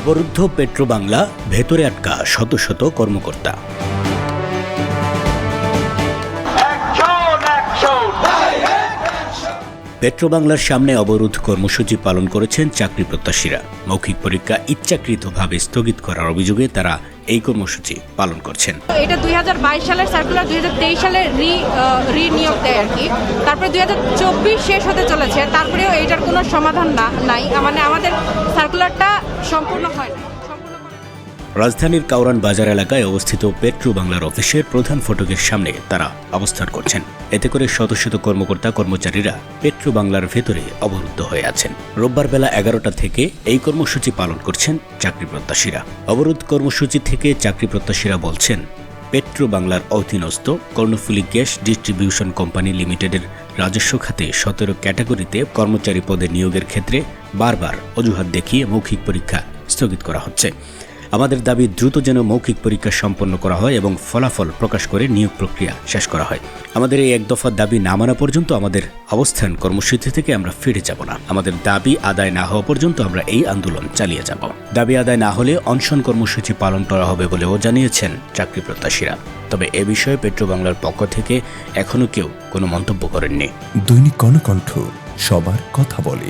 অবরুদ্ধ পেট্রোবাংলা, ভেতরে আটকা শত শত কর্মকর্তা। পেট্রোবাংলার সামনে অবরোধ কর্মসূচি পালন করেছেন চাকরি প্রত্যাশীরা। মৌখিক পরীক্ষা ইচ্ছাকৃতভাবে স্থগিত করার অভিযোগে তারা এই কর্মসূচি পালন করছেন। এটা 2022 সালের সার্কুলার 2023 সালে রিনিয়োগ দেয় আর কি। তারপরে 2024 শেষ হতে চলেছে, তারপরেও এটার কোনো সমাধান নাই, মানে আমাদের সার্কুলারটা সম্পূর্ণ হয় না। রাজধানীর কাউরান বাজার এলাকায় অবস্থিত পেট্রোবাংলার অফিসের প্রধান ফটকের সামনে তারা অবস্থান করছেন। এতে করে শত শত কর্মকর্তা কর্মচারীরা পেট্রোবাংলার ভেতরে অবরুদ্ধ হয়ে আছেন। রোববার বেলা 11টা থেকে এই কর্মসূচি পালন করছেন চাকরি প্রত্যাশীরা। অবরোধ কর্মসূচি থেকে চাকরি প্রত্যাশীরা বলছেন, পেট্রোবাংলার অধীনস্থ কর্ণফুলী গ্যাস ডিস্ট্রিবিউশন কোম্পানি লিমিটেডের রাজস্ব খাতে 17 ক্যাটাগরিতে কর্মচারী পদে নিয়োগের ক্ষেত্রে বারবার অজুহাত দেখিয়ে মৌখিক পরীক্ষা স্থগিত করা হচ্ছে। আমাদের দাবি দ্রুত যেন মৌখিক পরীক্ষা সম্পন্ন করা হয় এবং ফলাফল প্রকাশ করে নিয়োগ প্রক্রিয়া শেষ করা হয়। আমাদের এই এক দফা দাবি না মানা পর্যন্ত আমাদের অবস্থান কর্মসূচি থেকে আমরা ফিরে যাব না। আমাদের দাবি আদায় না হওয়া পর্যন্ত আমরা এই আন্দোলন চালিয়ে যাব। দাবি আদায় না হলে অনশন কর্মসূচি পালন করা হবে বলেও জানিয়েছেন চাকরি প্রত্যাশীরা। তবে এ বিষয়ে পেট্রোবাংলার পক্ষ থেকে এখনো কেউ কোনো মন্তব্য করেননি। দৈনিক কর্ণকণ্ঠ, সবার কথা বলে।